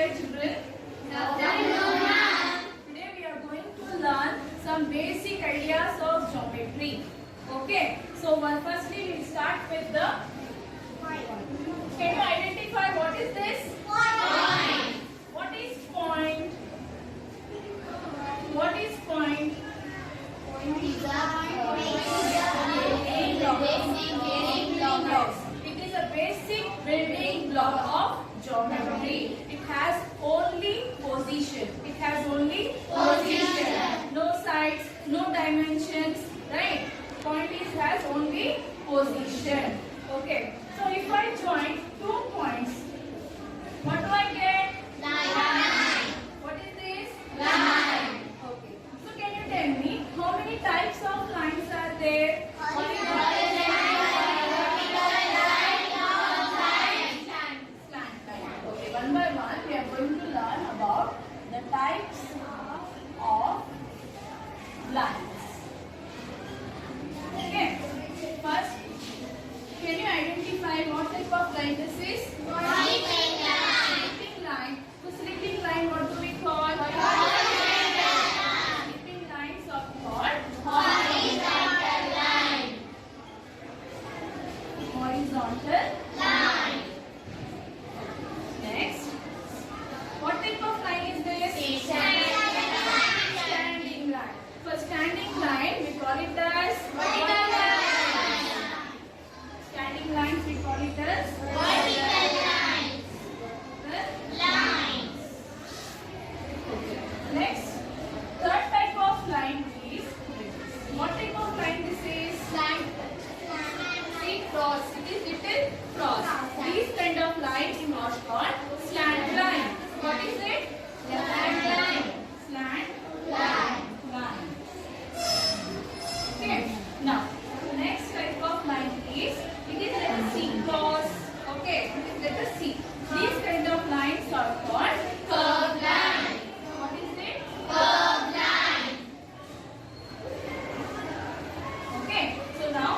dear children? Today we are going to learn some basic ideas of geometry. Okay. So firstly we will start with the point. Can you identify what is this? Point. What is point? What is point? Point is it is a basic building block of geometry. It has only position. It has only position. No sides, no dimensions, right? Point is has only position. Okay. So if I join 2 points, what do I get? Line. What is this? Line. Okay. So can you tell me how many types of lines are there? One by one, we are going to learn about the types of lines. Okay. First, can you identify what type of line this is? Slipping line. So slipping line, what do we call? Slipping lines are called horizontal line. Horizontal line. Next, what type of line is this? Standing line. For standing line, we call it as vertical line. Standing lines, we call it as vertical lines. Next, third type of line is what type of line this is? See, cross. It is little cross. These kind of lines are called slant line. What is it? Slant line. Slant line. Okay. Now, next type of line is it is like a C cross. Okay. It is like a C. These kind of lines are called curved line. What is it? Curved line. Okay. So now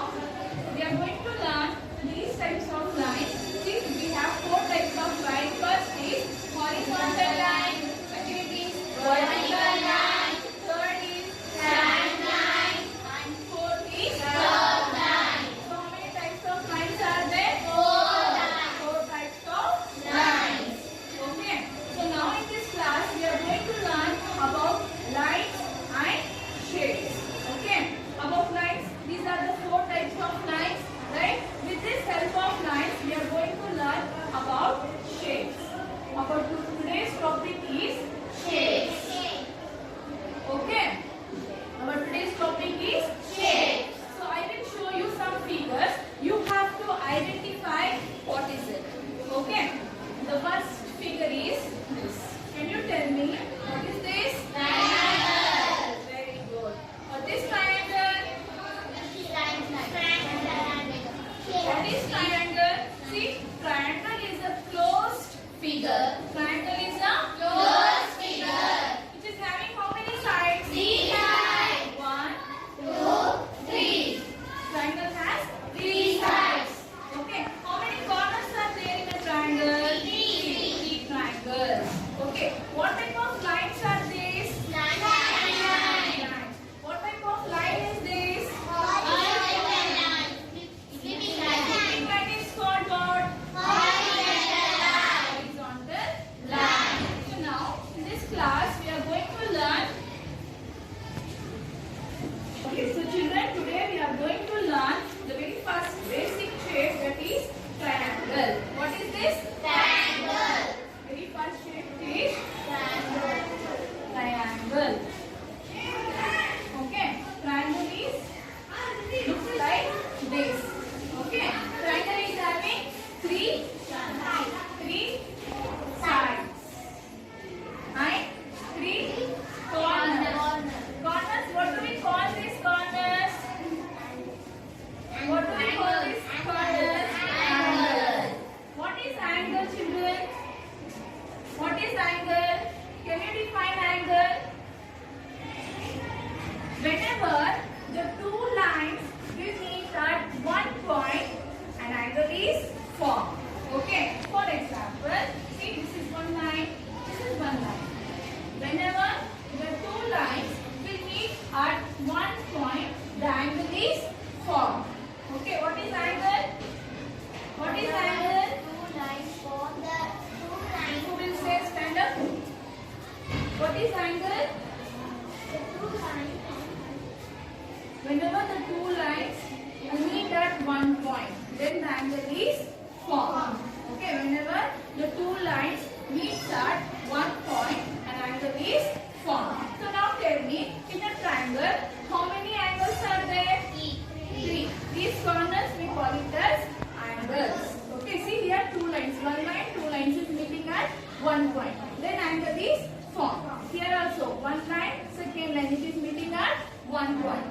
we are going to learn these types of lines. See, we have 4 types of line. First is horizontal line. Second is vertical line. Third is slant line. And fourth is curved line. So how many types of lines are there? 4 types of lines. Okay. So now in this class we are going to learn about lines and shapes. Okay. About lines, these are the 4 types of lines. Right? With this help of lines, we are going to learn about shapes. About today's topic is shapes. Okay? Our today's topic is shapes. So I will show you some figures. You have to identify what is it. Okay? The first figure is this. Can you tell me what is this? Triangle. Very good. What is triangle? What is triangle? See, triangle is a closed figure. Triangle is a closed figure. It is having how many sides? 3 sides. 1, 2, 3. Triangle has 3 sides. Okay. How many corners are there in a triangle? 3 triangles. Okay. What type of lines are these? Lines. What type of line is this? Slipping line is called what? Horizontal line. So now in this class we are going to learn. Okay, so children, today we are going to learn the very first basic shape, that is triangle. What is this? Triangle. Very first shape is triangle. form. Okay, whenever the two lines meet at one point, an angle is formed. So now tell me, in a triangle, how many angles are there? Three. These corners we call it as angles. Okay, see here two lines. One line, two lines is meeting at one point. Then angle is formed. Here also one line, second line, it is meeting at one point.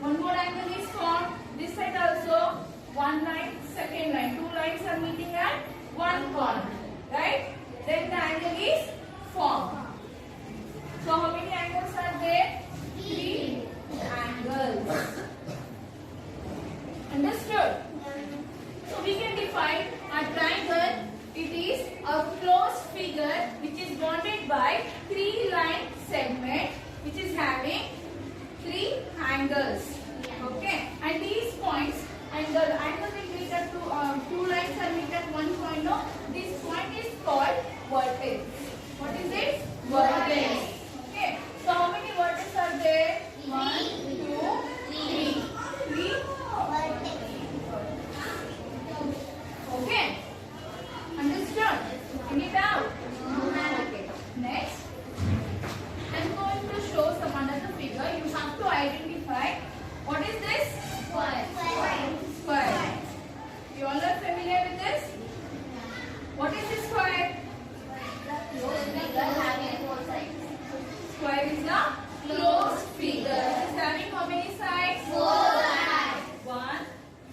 One more angle is formed. This side also one line, second line. Two lines are meeting at one point. Right? Then the angle is formed. So how many angles are there? Three angles. Understood? So we can define a triangle. It is a closed figure which is bounded by three line segment which is having three angles. Okay, and these points and the angle will meet at two lines are meet at one point. No, this point is called vertex. What is it? Vertex. Okay, so how many vertices are there? 1, 2, 3. 3 okay. Understood? Any doubt? Okay. Next, I'm going to show some another figure. You have to identify what is this? Square. Square. You all are familiar with this? What is this square? Square is a closed figure. It is having how many sides? 4 sides. 1,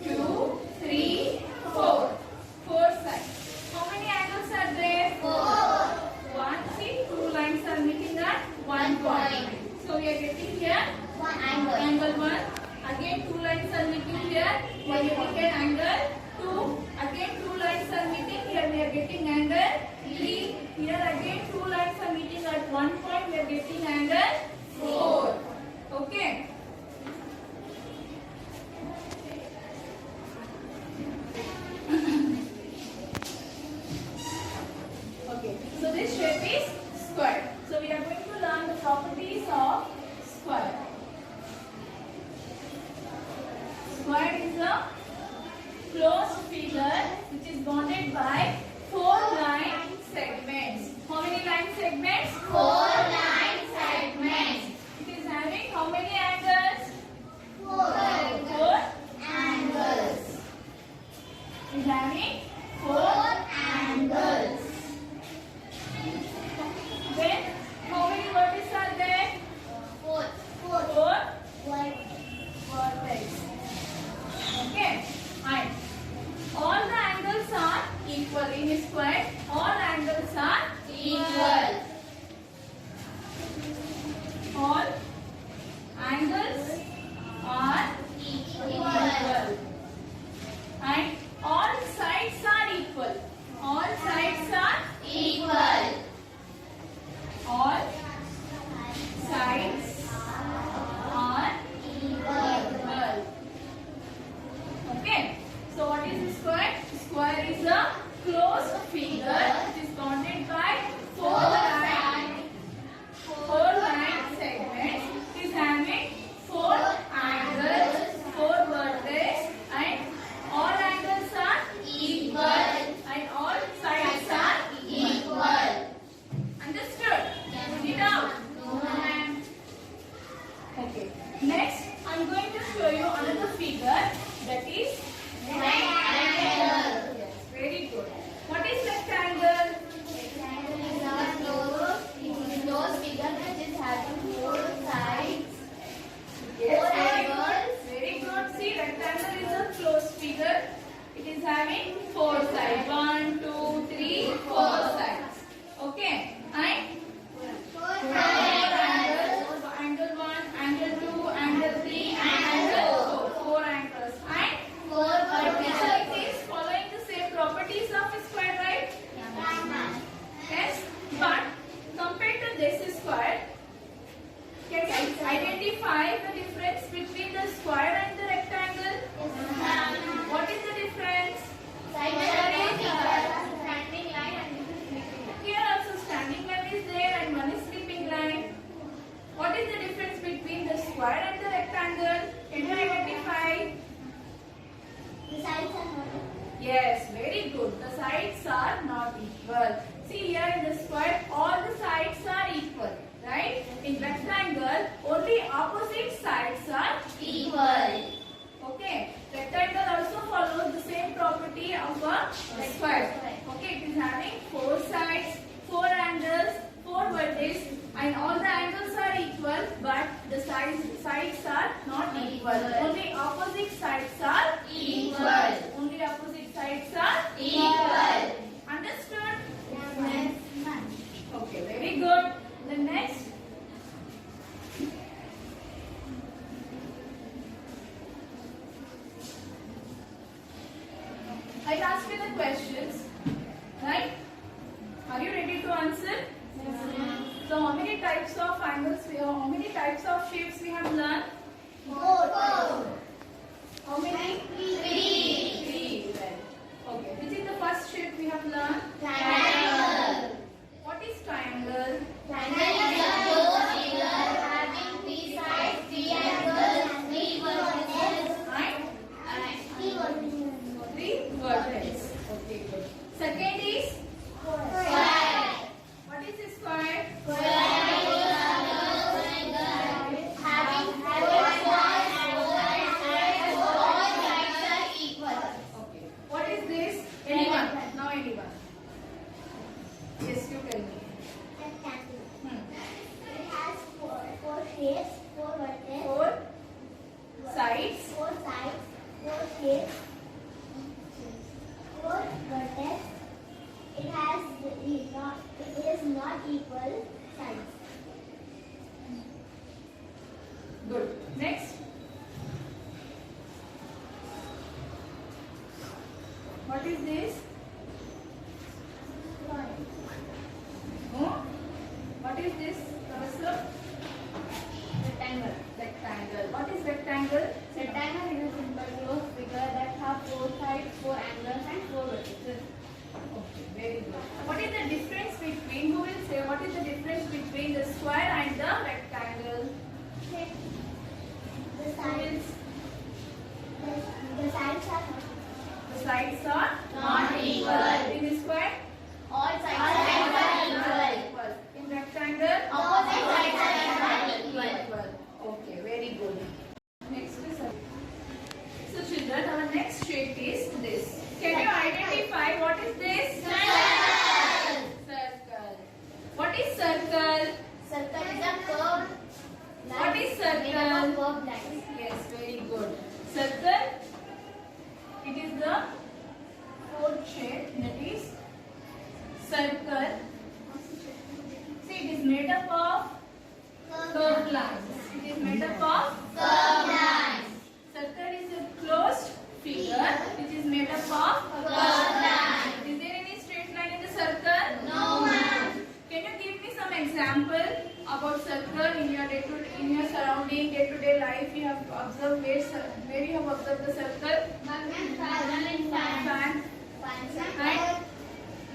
2, 3, 4. 4 sides. How many angles are there? 4. 1, see, two lines are meeting at one point. So we are getting here one angle. Angle 1. Again two lines are meeting here. We are getting an angle 2. Again two lines are meeting. Here we are getting angle 3. Here again two lines are meeting at one point. We are getting angle 4. Okay. Okay. So this shape is square. So we are going to learn the properties of square. Square is a closed figure which is bounded by 4 line segments. How many line segments? 4 line segments. It is having how many angles? 4 angles. It is having 4 angles. Then how many vertices are there? 4. 4 vertices. Okay. And all the angles are equal in a square. All angles are equal. to answer? So how many types of angles? How many types of shapes we have learned? 4. How many? 3. 3. Well, okay. Which is the first shape we have learned? Triangle. What is triangle? Triangle is a closed figure having 3 sides, 3 angles, 3 vertices, And 3 vertices. Okay, good. Second is? square. What is a square? Square is a closed figure having 4 sides, and all sides are equal. Okay. What is this? Anyone? Now anyone. Yes, you tell me. Rectangle. Hmm. It has 4 shapes, 4 vertices, 4 sides. 4 sides, 4 shapes, 4 vertices. It is not equal sides. Good. Next. What is this? Oh? What is this? Professor? Rectangle. Rectangle. What is rectangle? Rectangle is a simple closed figure that have 4 sides, 4 angles, and 4 vertices. Okay, very good. What is the difference between, who will say, what is the difference between the square and the rectangle? The sides, the sides are The sides are Not equal. In the square? all sides are equal. Equal. In rectangle? Opposite sides are equal. Equal. Okay, very good. Next is so children, our next shape is this. Can you identify what is this? Circle. Circle. What is circle? Circle is a curved line. What is circle? Made up of curved lines. Yes, very good. Circle. It is the fourth shape, that is circle. See, it is made up of curved lines. It is made up of Curved lines. circle is a closed figure which is made up of Curved lines. Is there any straight line in the circle? No, ma'am. Can you give me some example about circle in your in your surrounding day-to-day life? You have observed where you have observed the circle? Fan.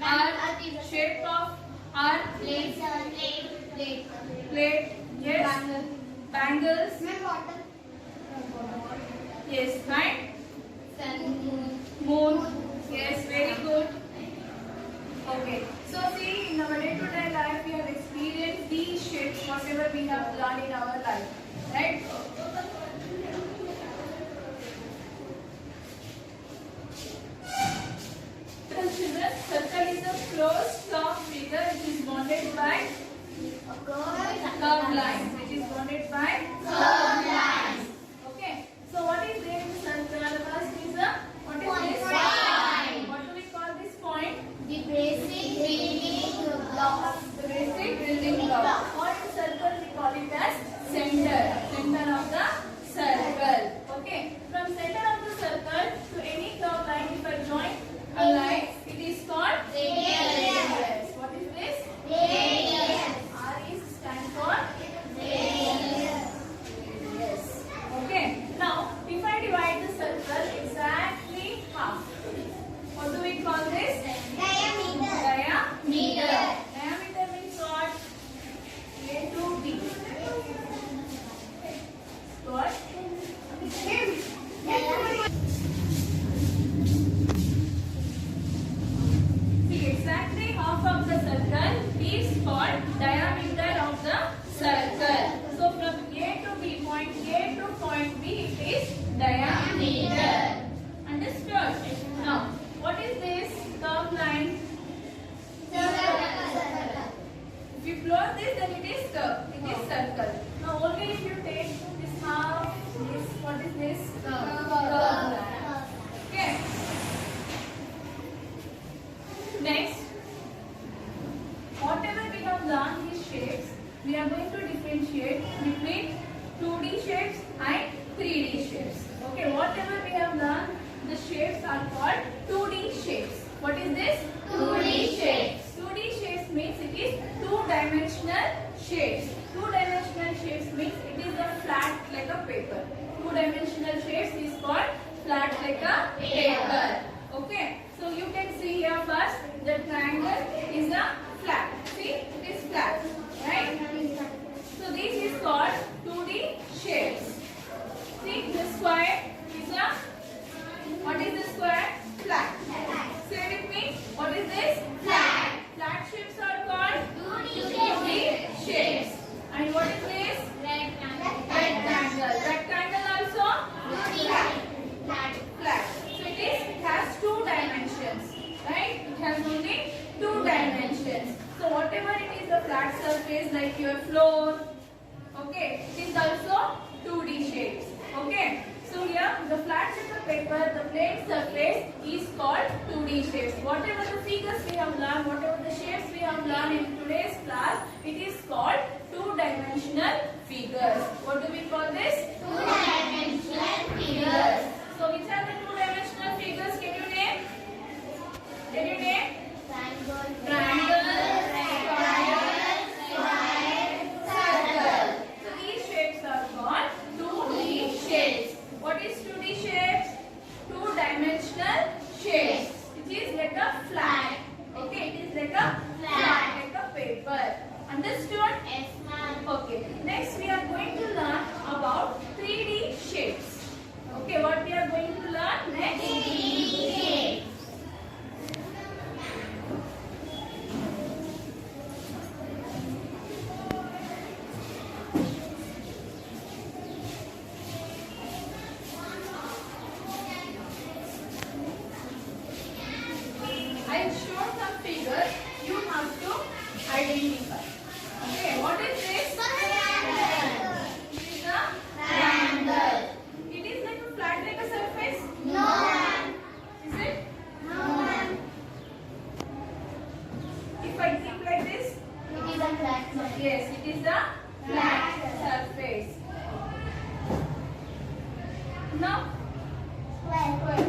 And shape of earth, plate, yes. Bangles, yes. And moon, yes. Very good. Okay. So see, in our day-to-day life, we have experienced these shapes, whatever we have learned in our life, right? Children, circle is a closed curved figure which is bounded by curved lines. It is bounded by Curved lines. Okay. So what is there in the circle? First is a what is this? Point. What do we call this point? The basic building blocks. The basic building block. Or in circle we call it as center. Center of the circle. Okay. From center of the circle to any curved line, if I join a line, it is called Radius. What is this? Radius. R is stand for Radius. Yes. Okay. Now, if I divide the circle exactly half, what do we call this? Diameter. Diameter means what? A to B. What? See, exactly half of the circle is called diameter of the circle. So from A to B, point A to point B, it is diameter. Understood? Now, what is this curved line? If you close this, then it is curve. It is circle. Now, only if you take this half, this, what is this? Curve line. Okay. Next, whatever we have learned these shapes, we are going to differentiate between 2D shapes and 3D shapes. Okay, whatever we have learned, the shapes are called 2D shapes. What is this? 2D shapes. 2D shapes means it is two-dimensional shapes. Two-dimensional shapes means it is a flat like a paper. Two-dimensional shapes is called flat like a paper. Okay. So you can see here first the triangle is a flat. See, it is flat, right? So this is called 2D shapes. See, the square is a, what is the square? Flat. Say with me, what is this? Flat. Flat shapes are called 2D shapes. And what is this? Rectangle. Rectangle also? Flat. Flat. So it has two dimensions, right? It has only two dimensions. So whatever it is, the flat surface like your floor, okay, it is also 2D shapes. Okay. So here the flat sheet of paper, the plane surface is called 2D shapes. Whatever the figures we have learned, whatever the shapes we have learned in today's class, it is called two-dimensional figures. What do we call this? Two-dimensional figures. So which are the two-dimensional figures? Can you name? Can you name? Triangle, circle. So these shapes are called 2D shapes. What is 2D shapes? Two-dimensional shapes. It is like a flat. Okay, it is like a flat, like a paper. Understood? Yes, ma'am. Okay. Next we are going to learn about 3D shapes. Okay, what we are going to learn next? 3D shapes. I will show some figures. You have to identify. Okay, what is this? It is a Triangle. It is like a flat like a surface. No, ma'am. Is it? No, ma'am. If I keep like this, It is a flat surface. yes, it is a flat surface. Now, Square.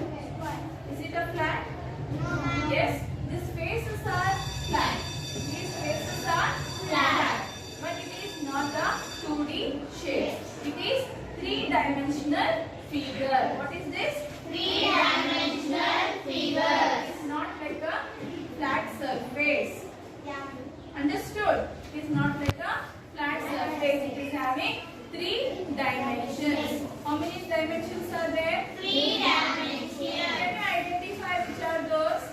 is it a flat? No, ma'am. Yes, these faces are flat. These faces are flat. But it is not a 2D shape. It is three-dimensional figure. What is this? Three-dimensional It figures. is not like a flat surface. Yeah. Understood? It is not like a flat surface. It is having three dimensions. How many dimensions are there? Three-dimensional. Can you identify which are those?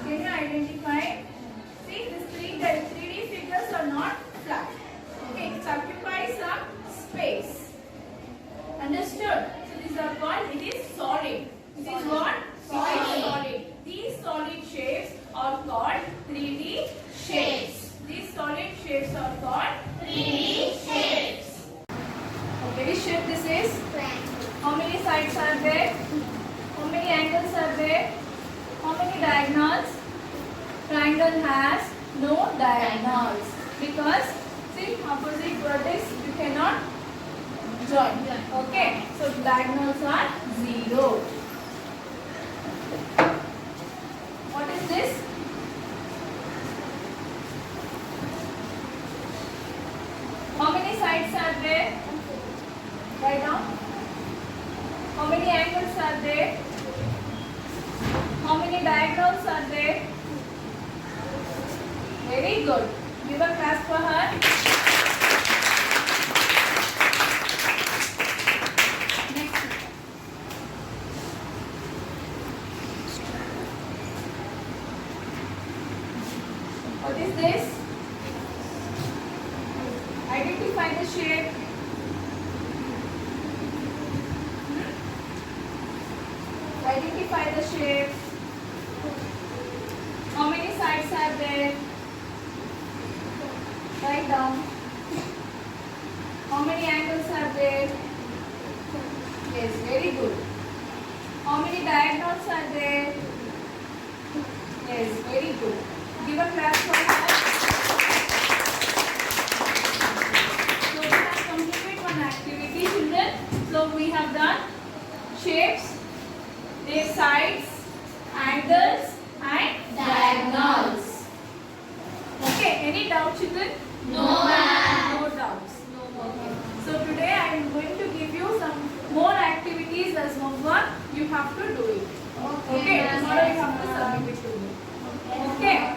Can you identify? See, these 3D figures are not flat. Okay, it occupies some space. Understood? So these are called, it is solid. It is what? It is solid. These solid shapes are called 3D shapes. These solid shapes are called 3D shapes. Okay, which shape this is? How many sides are there? How many angles are there? How many diagonals? Triangle has no diagonals because see opposite vertex you cannot join. Okay, so diagonals are 0. What is this? How many sides are there? Write down. How many angles are there? How many diagonals are there? Very good. Give a clap for her. Next. What is this? Identify the shape. Identify the shape. How many sides are there? Write down. How many angles are there? Yes, very good. How many diagonals are there? Yes, very good. Give a clap for her. So we have completed one activity, children. So we have done shapes, their sides, angles and diagonals. have to do it. Okay. Tomorrow you have to submit it to me. Okay.